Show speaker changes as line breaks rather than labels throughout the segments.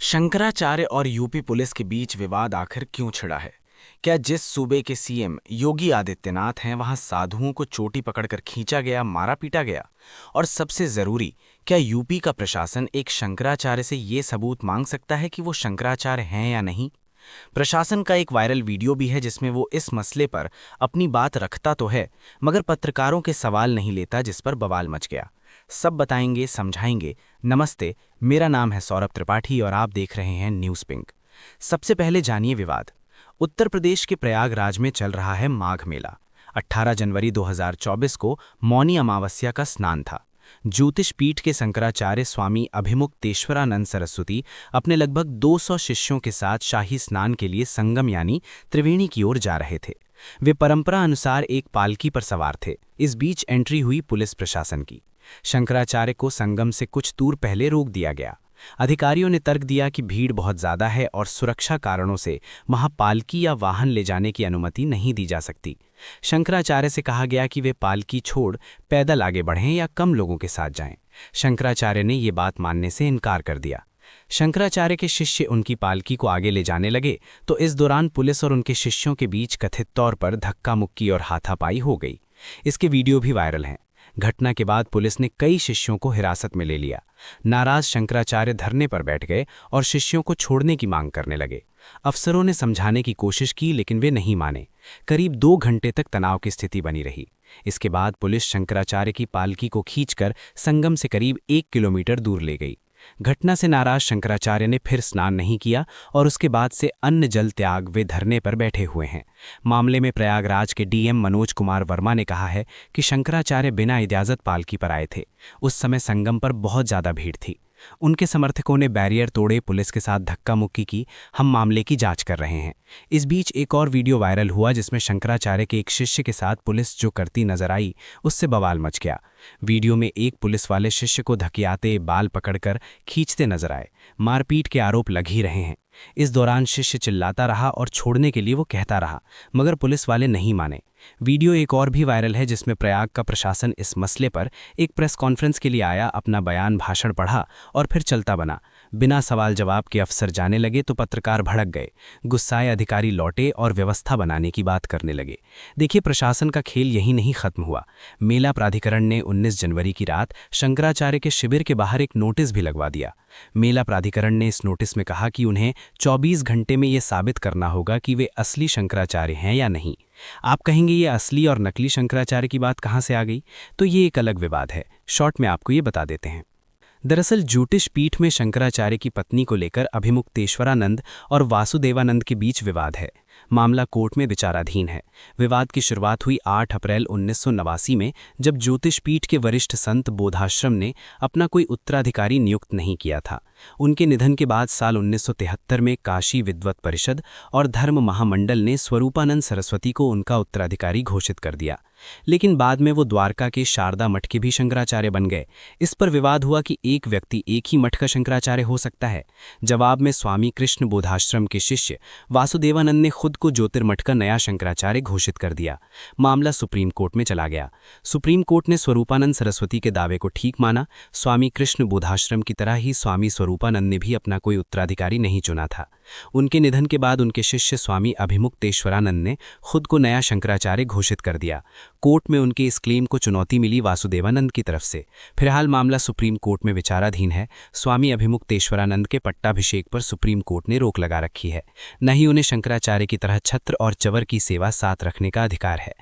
शंकराचार्य और UP police के बीच विवाद आखिर क्यों छिड़ा है? क्या जिस सूबे के सीएम योगी आदित्यनाथ हैं वहां साधुओं को चोटी पकड़कर खींचा गया, मारा पीटा गया? और सबसे जरूरी, क्या यूपी का प्रशासन एक शंकराचार्य से ये सबूत मांग सकता है कि वो शंकराचार्य हैं या नहीं? प्रशासन का एक वायरल वीडियो भी है जिसमें वो इस मसले पर अपनी बात रखता तो है, मगर पत्रकारों के सवाल नहीं लेता, जिस पर बवाल मच गया। सब बताएंगे, समझाएंगे। नमस्ते, मेरा नाम है सौरभ त्रिपाठी और आप देख रहे हैं न्यूज़ पिंक। सबसे पहले जानिए विवाद। उत्तर प्रदेश के प्रयागराज में चल रहा है माघ मेला। 18 जनवरी 2024 को मौनी अमावस्या का स्नान था। ज्योतिष पीठ के शंकराचार्य स्वामी अभिमुक्तेश्वरानंद सरस्वती अपने लगभग 200 शिष्यों के साथ शाही स्नान के लिए संगम यानी त्रिवेणी की ओर जा रहे थे। वे परंपरा अनुसार एक पालकी पर सवार थे। इस बीच एंट्री हुई पुलिस प्रशासन की। शंकराचार्य को संगम से कुछ दूर पहले रोक दिया गया। अधिकारियों ने तर्क दिया कि भीड़ बहुत ज्यादा है और सुरक्षा कारणों से वहां पालकी या वाहन ले जाने की अनुमति नहीं दी जा सकती। शंकराचार्य से कहा गया कि वे पालकी छोड़ पैदल आगे बढ़ें या कम लोगों के साथ जाएं। शंकराचार्य ने ये बात मानने से इनकार कर दिया। शंकराचार्य के शिष्य उनकी पालकी को आगे ले जाने लगे तो इस दौरान पुलिस और उनके शिष्यों के बीच कथित तौर पर धक्का मुक्की और हाथापाई हो गई। इसके वीडियो भी वायरल हैं। घटना के बाद पुलिस ने कई शिष्यों को हिरासत में ले लिया। नाराज शंकराचार्य धरने पर बैठ गए और शिष्यों को छोड़ने की मांग करने लगे। अफसरों ने समझाने की कोशिश की लेकिन वे नहीं माने। करीब 2 घंटे तक तनाव की स्थिति बनी रही। इसके बाद पुलिस शंकराचार्य की पालकी को खींचकर संगम से करीब 1 किलोमीटर दूर ले गई। घटना से नाराज शंकराचार्य ने फिर स्नान नहीं किया और उसके बाद से अन्न जल त्याग वे धरने पर बैठे हुए हैं। मामले में प्रयागराज के डीएम मनोज कुमार वर्मा ने कहा है कि शंकराचार्य बिना इजाजत पालकी पर आए थे। उस समय संगम पर बहुत ज्यादा भीड़ थी। उनके समर्थकों ने बैरियर तोड़े, पुलिस के साथ धक्का मुक्की की। हम मामले की जांच कर रहे हैं। इस बीच एक और वीडियो वायरल हुआ जिसमें शंकराचार्य के एक शिष्य के साथ पुलिस जो करती नजर आई, उससे बवाल मच गया। वीडियो में एक पुलिस वाले शिष्य को धकियाते, बाल पकड़कर खींचते नजर आए। मारपीट के आरोप लग ही रहे हैं। इस दौरान शिष्य चिल्लाता रहा और छोड़ने के लिए वो कहता रहा, मगर पुलिस वाले नहीं माने। वीडियो एक और भी वायरल है जिसमें प्रयाग का प्रशासन इस मसले पर एक प्रेस कॉन्फ्रेंस के लिए आया, अपना बयान भाषण पढ़ा और फिर चलता बना। बिना सवाल जवाब के अफसर जाने लगे तो पत्रकार भड़क गए। गुस्साए अधिकारी लौटे और व्यवस्था बनाने की बात करने लगे। देखिए, प्रशासन का खेल यही नहीं खत्म हुआ। मेला प्राधिकरण ने 19 जनवरी की रात शंकराचार्य के शिविर के बाहर एक नोटिस भी लगवा दिया। मेला प्राधिकरण ने इस नोटिस में कहा कि उन्हें 24 घंटे में ये साबित करना होगा कि वे असली शंकराचार्य हैं या नहीं। आप कहेंगे ये असली और नकली शंकराचार्य की बात कहाँ से आ गई? तो ये एक अलग विवाद है। शॉर्ट में आपको ये बता देते हैं। दरअसल ज्योतिष पीठ में शंकराचार्य की पत्नी को लेकर अभिमुक्तेश्वरानंद और वासुदेवानंद के बीच विवाद है। मामला कोर्ट में विचाराधीन है। विवाद की शुरुआत हुई 8 अप्रैल 1989 में, जब ज्योतिष पीठ के वरिष्ठ संत बोधाश्रम ने अपना कोई उत्तराधिकारी नियुक्त नहीं किया था। उनके निधन के बाद साल 1973 में काशी विद्वत परिषद और धर्म महामंडल ने स्वरूपानंद सरस्वती को उनका उत्तराधिकारी घोषित कर दिया। लेकिन बाद में वो द्वारका के शारदा मठ के भी शंकराचार्य बन गए। इस पर विवाद हुआ कि एक व्यक्ति एक ही मठ का शंकराचार्य हो सकता है। जवाब में स्वामी कृष्ण बोधाश्रम के शिष्य वासुदेवानंद ने खुद को ज्योतिर्मठ का नया शंकराचार्य घोषित कर दिया। मामला सुप्रीम कोर्ट में चला गया। सुप्रीम कोर्ट ने स्वरूपानंद सरस्वती के दावे को ठीक माना। स्वामी कृष्ण बोधाश्रम की तरह ही स्वामी स्वरूपानंद ने भी अपना कोई उत्तराधिकारी नहीं चुना था। उनके निधन के बाद उनके शिष्य स्वामी अभिमुक्तेश्वरानंद ने खुद को नया शंकराचार्य घोषित कर दिया। कोर्ट में उनके इस क्लेम को चुनौती मिली वासुदेवानंद की तरफ से। फिलहाल मामला सुप्रीम कोर्ट में विचाराधीन है। स्वामी अभिमुक्तेश्वरानंद के पट्टाभिषेक पर सुप्रीम कोर्ट ने रोक लगा रखी है। न ही उन्हें शंकराचार्य की तरह छत्र और चवर की सेवा साथ रखने का अधिकार है।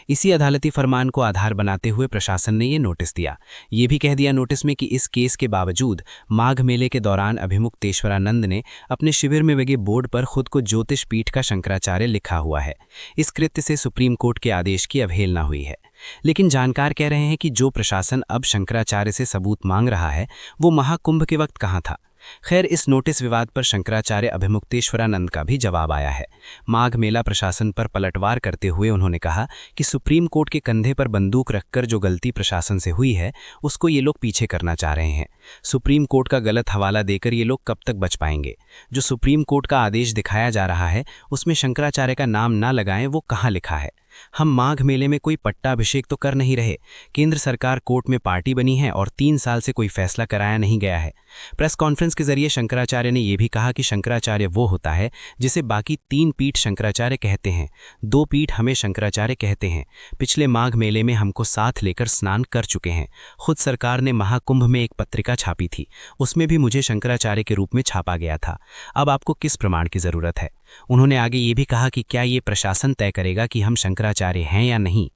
इसी अदालती फरमान को आधार बनाते हुए प्रशासन ने ये नोटिस दिया। ये भी कह दिया नोटिस में कि इस केस के बावजूद माघ मेले के दौरान अभिमुक्तेश्वरानंद ने अपने शिविर में लगे बोर्ड पर खुद को ज्योतिष पीठ का शंकराचार्य लिखा हुआ है। इस कृत्य से सुप्रीम कोर्ट के आदेश की अवहेलना हुई है। लेकिन जानकार कह रहे हैं कि जो प्रशासन अब शंकराचार्य से सबूत मांग रहा है वो महाकुंभ के वक्त कहाँ था। खैर, इस नोटिस विवाद पर शंकराचार्य अभिमुक्तेश्वरानंद का भी जवाब आया है। माघ मेला प्रशासन पर पलटवार करते हुए उन्होंने कहा कि सुप्रीम कोर्ट के कंधे पर बंदूक रखकर जो गलती प्रशासन से हुई है उसको ये लोग पीछे करना चाह रहे हैं। सुप्रीम कोर्ट का गलत हवाला देकर ये लोग कब तक बच पाएंगे? जो सुप्रीम कोर्ट का आदेश दिखाया जा रहा है उसमें शंकराचार्य का नाम ना लगाएं, वो कहाँ लिखा है?
हम माघ मेले में कोई पट्टाभिषेक तो कर नहीं रहे। केंद्र सरकार कोर्ट में पार्टी बनी है और 3 साल से कोई फैसला कराया नहीं गया है। प्रेस कॉन्फ्रेंस के जरिए शंकराचार्य ने यह भी कहा कि शंकराचार्य वो होता है जिसे बाकी 3 पीठ शंकराचार्य कहते हैं, 2 पीठ हमें शंकराचार्य कहते हैं। पिछले माघ मेले में हमको साथ लेकर स्नान कर चुके हैं। खुद सरकार ने महाकुंभ में एक पत्रिका छापी थी, उसमें भी मुझे शंकराचार्य के रूप में छापा गया था। अब आपको किस प्रमाण की जरूरत है? उन्होंने आगे ये भी कहा कि क्या ये प्रशासन तय करेगा कि हम शंकराचार्य हैं या नहीं।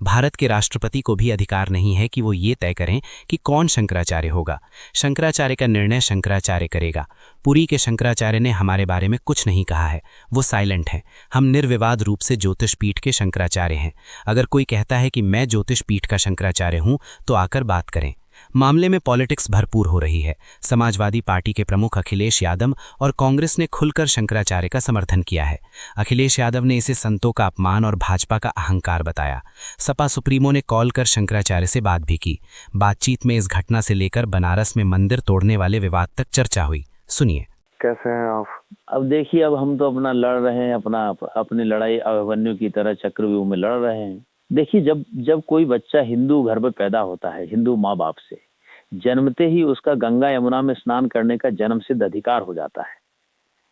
भारत के राष्ट्रपति को भी अधिकार नहीं है कि वो ये तय करें कि कौन शंकराचार्य होगा। शंकराचार्य का निर्णय शंकराचार्य करेगा। पुरी के शंकराचार्य ने हमारे बारे में कुछ नहीं कहा है, वो साइलेंट हैं। हम निर्विवाद रूप से ज्योतिष पीठ के शंकराचार्य हैं। अगर कोई कहता है कि मैं ज्योतिष पीठ का शंकराचार्य हूं तो आकर बात करें। मामले में पॉलिटिक्स भरपूर हो रही है। समाजवादी पार्टी के प्रमुख अखिलेश यादव और कांग्रेस ने खुलकर शंकराचार्य का समर्थन किया है। अखिलेश यादव ने इसे संतों का अपमान और भाजपा का अहंकार बताया। सपा सुप्रीमो ने कॉल कर शंकराचार्य से बात भी की। बातचीत में इस घटना से लेकर बनारस में मंदिर तोड़ने वाले विवाद तक चर्चा हुई। सुनिए।
कैसे हैं आप?
अब देखिए, अब हम तो अपना लड़ रहे हैं, अपनी लड़ाई अभिमन्यु की तरह चक्रव्यूह में लड़ रहे हैं। देखिए, जब कोई बच्चा हिंदू घर में पैदा होता है, हिंदू माँ बाप से, जन्मते ही उसका गंगा यमुना में स्नान करने का जन्म सिद्ध अधिकार हो जाता है।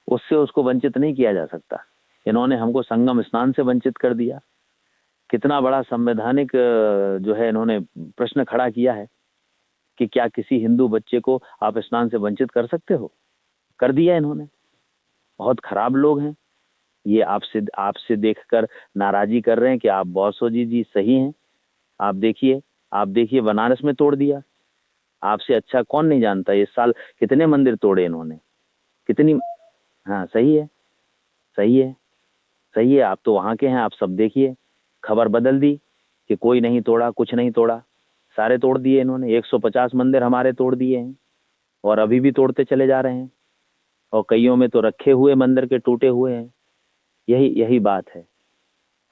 उससे उसको वंचित नहीं किया जा सकता। इन्होंने हमको संगम स्नान से वंचित कर दिया। कितना बड़ा संवैधानिक जो है इन्होंने प्रश्न खड़ा किया है कि क्या किसी हिंदू बच्चे को आप स्नान से वंचित कर सकते हो? कर दिया इन्होंने। बहुत खराब लोग हैं ये। आपसे देखकर नाराजी कर रहे हैं कि आप बॉस हो। जी सही हैं। आप देखिए बनारस में तोड़ दिया। आपसे अच्छा कौन नहीं जानता। इस साल कितने मंदिर तोड़े इन्होंने, कितनी। हाँ, सही है। आप तो वहाँ के हैं, आप सब देखिए। खबर बदल दी कि कोई नहीं तोड़ा, कुछ नहीं तोड़ा। सारे तोड़ दिए इन्होंने। 150 मंदिर हमारे तोड़ दिए हैं और अभी भी तोड़ते चले जा रहे हैं। और कईयों में तो रखे हुए मंदिर के टूटे हुए हैं। यही बात है।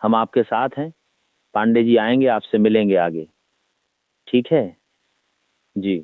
हम आपके साथ हैं। पांडे जी आएंगे, आपसे मिलेंगे आगे। ठीक है जी,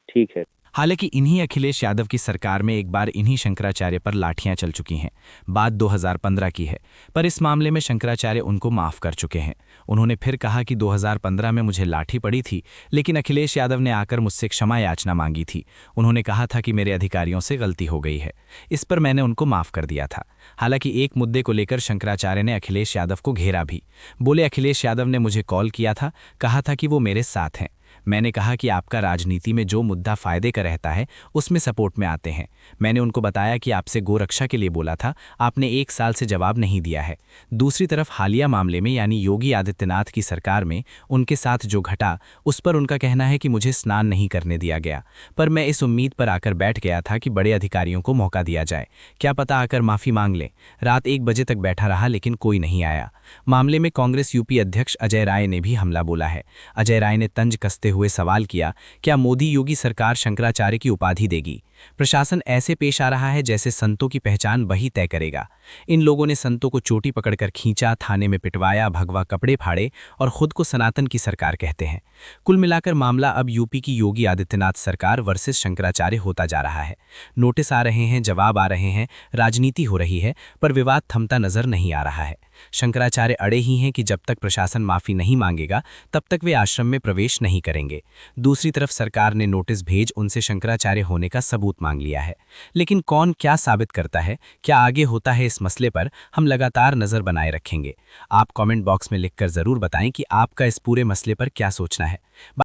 ठीक है।
हालांकि इन्हीं अखिलेश यादव की सरकार में एक बार इन्हीं शंकराचार्य पर लाठियां चल चुकी हैं। बात 2015 की है, पर इस मामले में शंकराचार्य उनको माफ कर चुके हैं। उन्होंने फिर कहा कि 2015 में मुझे लाठी पड़ी थी, लेकिन अखिलेश यादव ने आकर मुझसे क्षमा याचना मांगी थी। उन्होंने कहा था कि मेरे अधिकारियों से गलती हो गई है। इस पर मैंने उनको माफ कर दिया था। हालांकि एक मुद्दे को लेकर शंकराचार्य ने अखिलेश यादव को घेरा भी। बोले, अखिलेश यादव ने मुझे कॉल किया था, कहा था कि वो मेरे साथ हैं। मैंने कहा कि आपका राजनीति में जो मुद्दा फायदे का रहता है उसमें सपोर्ट में आते हैं। मैंने उनको बताया कि आपसे गोरक्षा के लिए बोला था, आपने 1 साल से जवाब नहीं दिया है। दूसरी तरफ हालिया मामले में यानी योगी आदित्यनाथ की सरकार में उनके साथ जो घटा, उस पर उनका कहना है कि मुझे स्नान नहीं करने दिया गया। पर मैं इस उम्मीद पर आकर बैठ गया था कि बड़े अधिकारियों को मौका दिया जाए, क्या पता आकर माफी मांग लें। रात 1 बजे तक बैठा रहा लेकिन कोई नहीं आया। मामले में कांग्रेस यूपी अध्यक्ष अजय राय ने भी हमला बोला है। अजय राय ने तंज कसते हुए सवाल किया, क्या मोदी योगी सरकार शंकराचार्य की उपाधि देगी? प्रशासन ऐसे पेश आ रहा है जैसे संतों की पहचान वही तय करेगा। इन लोगों ने संतों को चोटी पकड़कर खींचा, थाने में पिटवाया, भगवा कपड़े फाड़े और खुद को सनातन की सरकार कहते हैं। कुल मिलाकर मामला अब यूपी की योगी आदित्यनाथ सरकार वर्सेस शंकराचार्य होता जा रहा है। नोटिस आ रहे हैं, जवाब आ रहे हैं, राजनीति हो रही है, पर विवाद थमता नजर नहीं आ रहा है। शंकराचार्य अड़े ही हैं कि जब तक प्रशासन माफी नहीं मांगेगा तब तक वे आश्रम में प्रवेश नहीं करेंगे। दूसरी तरफ सरकार ने नोटिस भेज उनसे शंकराचार्य होने का सबूत मांग लिया है। लेकिन कौन क्या साबित करता है, क्या आगे होता है, इस मसले पर हम लगातार नजर बनाए रखेंगे। आप कमेंट बॉक्स में लिखकर जरूर बताएं कि आपका इस पूरे मसले पर क्या सोचना है।